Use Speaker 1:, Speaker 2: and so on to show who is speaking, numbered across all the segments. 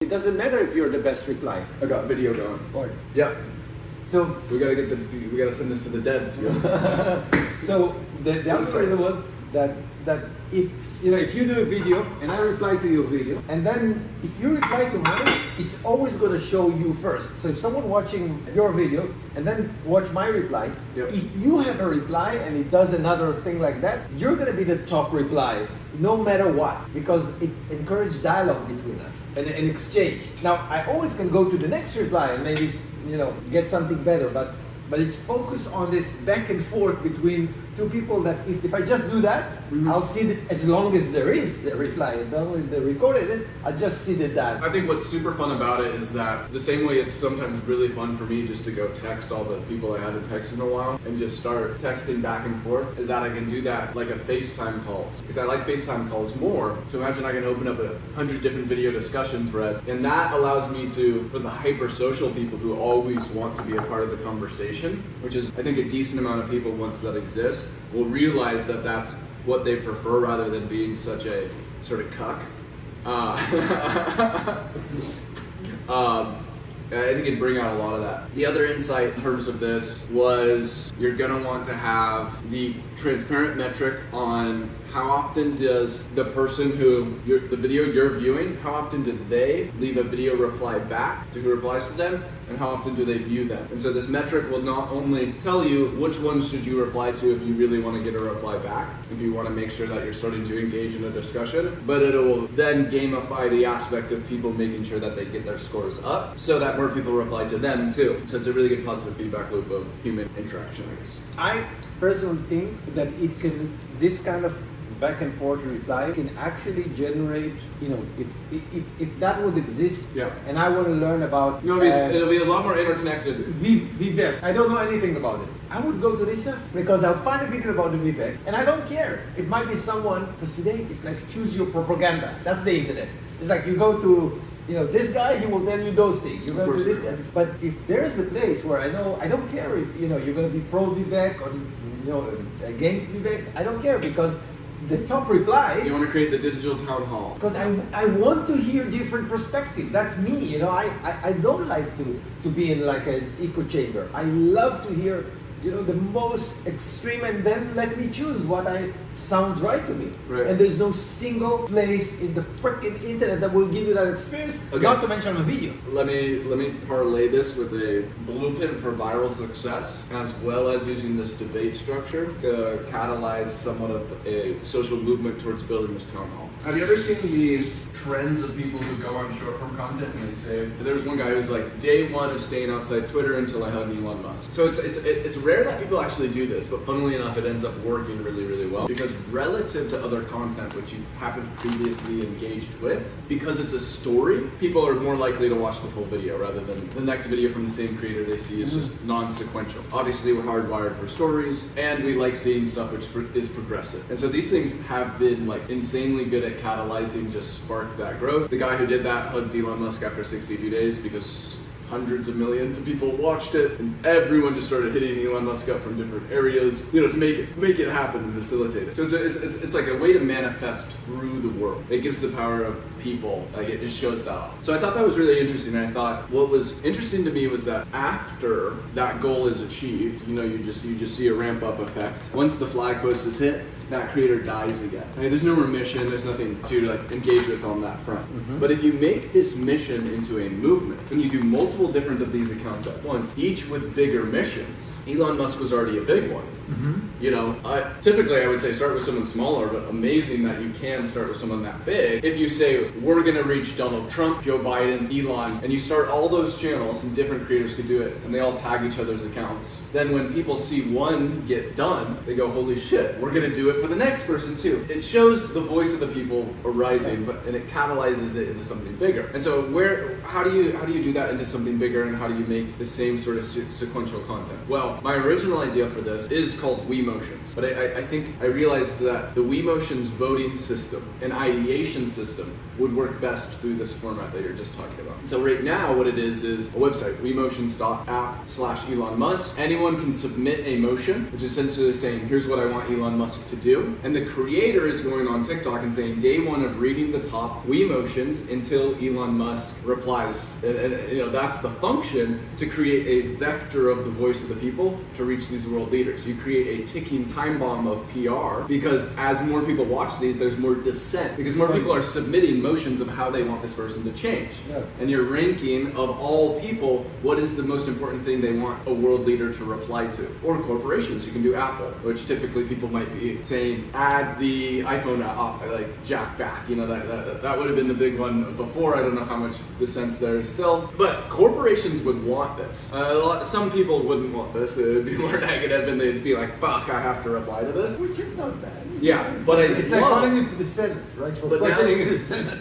Speaker 1: It doesn't matter if you're the best reply.
Speaker 2: I got video going.
Speaker 1: Or,
Speaker 2: Yeah.
Speaker 1: so
Speaker 2: We gotta send this to the devs.
Speaker 1: so the algorithm was that if you do a video and I reply to your video, and then if you reply to mine, it's always going to show you first. So if someone watching your video and then watch my reply,
Speaker 2: Yep.
Speaker 1: if you have a reply and it does another thing like that, you're going to be the top reply, no matter what, because it encourages dialogue between us and an exchange. Now, I always can go to the next reply and maybe get something better, but it's focused on this back and forth between two people that if I just do that, I'll see that as long as there is a reply, and not only they recorded it, I'll just see that.
Speaker 2: I think what's super fun about it is that the same way it's sometimes really fun for me just to go text all the people I haven't texted in a while and just start texting back and forth, is that I can do that like a FaceTime calls. Because I like FaceTime calls more. So imagine I can open up 100 different video discussion threads, and that allows me to, for the hyper social people who always want to be a part of the conversation, which is I think a decent amount of people once that exists, will realize that that's what they prefer rather than being such a sort of cuck. I think it'd bring out a lot of that. The other insight in terms of this was you're gonna want to have the transparent metric on how often does the person the video you're viewing, how often do they leave a video reply back to who replies to them, and how often do they view them. And so this metric will not only tell you which ones should you reply to if you really want to get a reply back, if you want to make sure that you're starting to engage in a discussion, but it will then gamify the aspect of people making sure that they get their scores up so that more people reply to them too. So it's a really good positive feedback loop of human interaction, I guess.
Speaker 1: I personally think that this kind of back and forth reply can actually generate, if that would exist,
Speaker 2: Yeah.
Speaker 1: and I want to learn about...
Speaker 2: No, it'll be a lot more interconnected.
Speaker 1: Vivek. I don't know anything about it. I would go to this because I'll find a video about the Vivek, and I don't care. It might be someone, because today it's like choose your propaganda. That's the internet. It's like you go to, this guy, he will tell you those things. You go to this guy. But if there is a place where I don't care if, you're going to be pro Vivek or, against Vivek, I don't care because the top reply...
Speaker 2: You want to create the digital town hall.
Speaker 1: Because I want to hear different perspective. That's me, I don't like to be in like an echo chamber. I love to hear, the most extreme, and then let me choose what sounds right to me.
Speaker 2: Right.
Speaker 1: And there's no single place in the freaking internet that will give you that experience,
Speaker 2: Okay.
Speaker 1: not to mention a video.
Speaker 2: Let me parlay this with a blueprint for viral success, as well as using this debate structure to catalyze somewhat of a social movement towards building this town hall. Have you ever seen the trends of people who go on short-form content and they say, there's one guy who's like, day one of staying outside Twitter until I hug Elon Musk. So it's rare that people actually do this, but funnily enough, it ends up working really, really well. Because relative to other content which you haven't previously engaged with, because it's a story, people are more likely to watch the full video rather than the next video from the same creator they see is just non-sequential. Obviously, we're hardwired for stories, and we like seeing stuff which is progressive. And so these things have been like insanely good at catalyzing, just spark that growth. The guy who did that hugged Elon Musk after 62 days because hundreds of millions of people watched it, and everyone just started hitting Elon Musk up from different areas, to make it happen and facilitate it. So it's like a way to manifest through the world. It gives the power of people, like it just shows that off. So I thought that was really interesting. And I thought what was interesting to me was that after that goal is achieved, you just see a ramp up effect. Once the flag post is hit, that creator dies again. Right? There's no remission, there's nothing to engage with on that front. But if you make this mission into a movement, and you do multiple different of these accounts at once, each with bigger missions, Elon Musk was already a big one. Typically I would say start with someone smaller, but amazing that you can start with someone that big. If you say, we're gonna reach Donald Trump, Joe Biden, Elon, and you start all those channels and different creators could do it, and they all tag each other's accounts, then when people see one get done, they go, holy shit, we're gonna do it for the next person too. It shows the voice of the people arising, and it catalyzes it into something bigger. And so how do you do that into something bigger, and how do you make the same sort of sequential content? Well, my original idea for this is just called WeMotions. But I think I realized that the WeMotions voting system and ideation system would work best through this format that you're just talking about. So right now what it is a website, WeMotions.app/Elon Musk. Anyone can submit a motion, which is essentially saying, here's what I want Elon Musk to do. And the creator is going on TikTok and saying, day one of reading the top WeMotions until Elon Musk replies. And that's the function to create a vector of the voice of the people to reach these world leaders. You create a ticking time bomb of PR because as more people watch these, there's more dissent because more people are submitting motions of how they want this person to change.
Speaker 1: Yeah.
Speaker 2: And you're ranking of all people, what is the most important thing they want a world leader to reply to? Or corporations, you can do Apple, which typically people might be saying, add the iPhone like jack back. That would have been the big one before. I don't know how much the sense there is still. But corporations would want this. Some people wouldn't want this. It would be more negative and they'd be like, fuck, I have to reply to this.
Speaker 1: Which is not bad.
Speaker 2: Yeah, but
Speaker 1: it's like calling it to the Senate, right?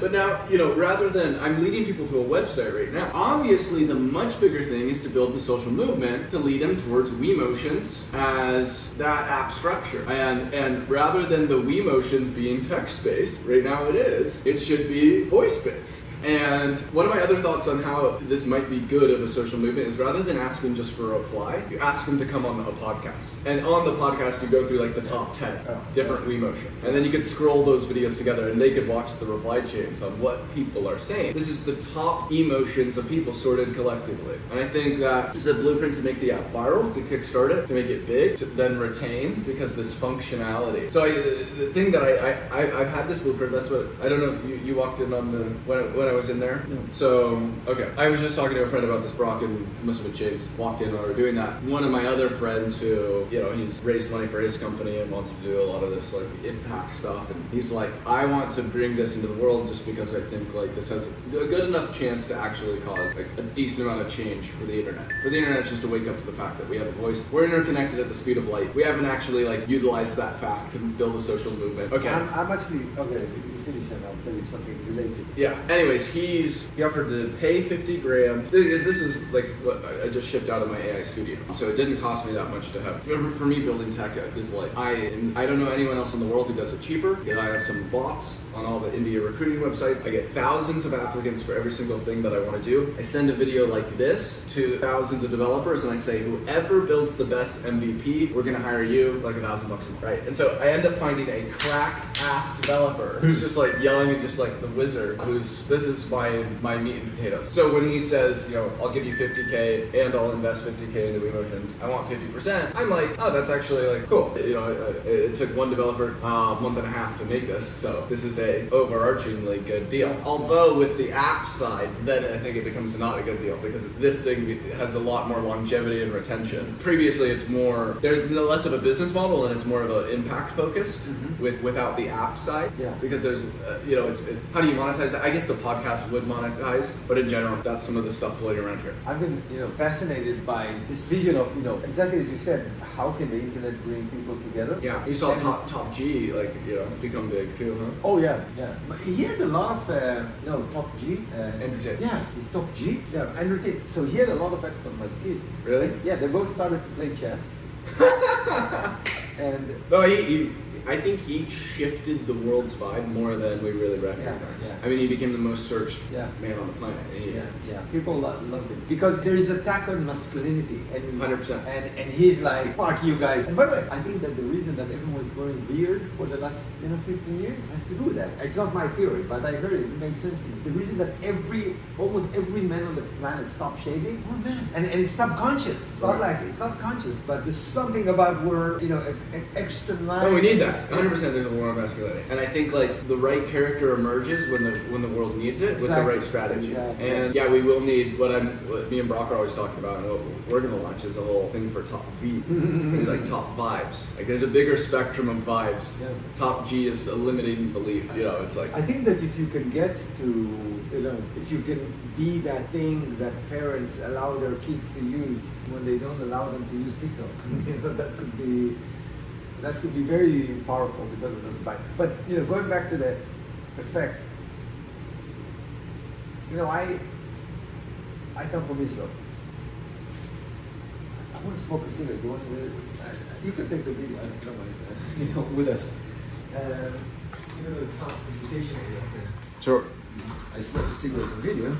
Speaker 2: But now, rather than, I'm leading people to a website right now. Obviously, the much bigger thing is to build the social movement to lead them towards WeMotions as that app structure. And rather than the WeMotions being text-based, right now it should be voice-based. And one of my other thoughts on how this might be good of a social movement is rather than asking just for a reply, you ask them to come on a podcast. And on the podcast, you go through like the top 10 different WeMotions. And then you could scroll those videos together and they could watch the reply chains on what people are saying. This is the top emotions of people sorted collectively. And I think that this is a blueprint to make the app viral, to kickstart it, to make it big, to then retain because this functionality. So the thing that I've had this blueprint, that's what, I don't know, you walked in on the, when I was in there.
Speaker 1: No.
Speaker 2: So, okay. I was just talking to a friend about this, Brock, and must have been Chase, walked in while we were doing that. One of my other friends who, he's raised money for his company and wants to do a lot of this like impact stuff. And he's like, I want to bring this into the world just because I think like this has a good enough chance to actually cause like a decent amount of change for the internet. For the internet just to wake up to the fact that we have a voice. We're interconnected at the speed of light. We haven't actually like utilized that fact to build a social movement. Okay.
Speaker 1: I'm actually, okay, you finish and I'll tell you something related.
Speaker 2: Yeah. Anyways, he offered to pay 50 grand. This is like what I just shipped out of my AI studio. So it didn't cost me that much to have. For me, building tech is like, I don't know anyone else in the world who does it cheaper. I have some bots on all the India recruiting websites. I get thousands of applicants for every single thing that I want to do. I send a video like this to thousands of developers and I say, whoever builds the best MVP, we're gonna hire you like $1,000 a month, right? And so I end up finding a cracked ass developer who's just like young and just like the wizard, this is my meat and potatoes. So when he says, I'll give you 50K and I'll invest 50K into WeMotions, I want 50%, I'm like, oh, that's actually like cool. It took one developer a month and a half to make this, so this is a overarchingly good deal. Although with the app side, then I think it becomes not a good deal because this thing has a lot more longevity and retention. Previously, there's less of a business model and it's more of an impact focused without the app side.
Speaker 1: Yeah.
Speaker 2: Because there's, it's how do you monetize that? I guess the podcast would monetize, but in general, that's some of the stuff floating around here.
Speaker 1: I've been, fascinated by this vision of, exactly as you said, how can the internet bring people together?
Speaker 2: Yeah, you saw Top G, like, become big too, huh?
Speaker 1: Oh yeah. But he had a lot of, Top G.
Speaker 2: Entertain.
Speaker 1: Yeah, he's Top G. Yeah, entertain. So he had a lot of effect on my kids.
Speaker 2: Really?
Speaker 1: Yeah, they both started to play chess. And
Speaker 2: no, I think he shifted the world's vibe more than we really recognize.
Speaker 1: Yeah.
Speaker 2: I mean, he became the most searched
Speaker 1: man
Speaker 2: on the planet.
Speaker 1: Yeah. People loved him because there is attack on masculinity, and
Speaker 2: 100%.
Speaker 1: And he's like, fuck you guys. And by the way, I think that the reason that everyone was growing beard for the last 15 years has to do with that. It's not my theory, but I heard it made sense to me. The reason that almost every man on the planet stopped shaving, and it's subconscious. It's not like it's not conscious, but there's something about where extra line.
Speaker 2: No, we need that. 100% there's a war on masculinity. And I think like the right character emerges when the world needs it with the right strategy.
Speaker 1: Exactly.
Speaker 2: And yeah, we will need what me and Brock are always talking about and what we're gonna launch is a whole thing for top V. Like top vibes. Like there's a bigger spectrum of vibes.
Speaker 1: Yeah.
Speaker 2: Top G is a limiting belief. It's like
Speaker 1: I think that if you can get to if you can be that thing that parents allow their kids to use when they don't allow them to use TikTok, that could be very powerful because of the bite. But going back to the effect, I come from Israel. I was to smoke a cigarette. You want to? You can take the video. I don't mind. You know, with us. Even though it's not a presentation,
Speaker 2: Sure.
Speaker 1: I smoke a cigarette in the video.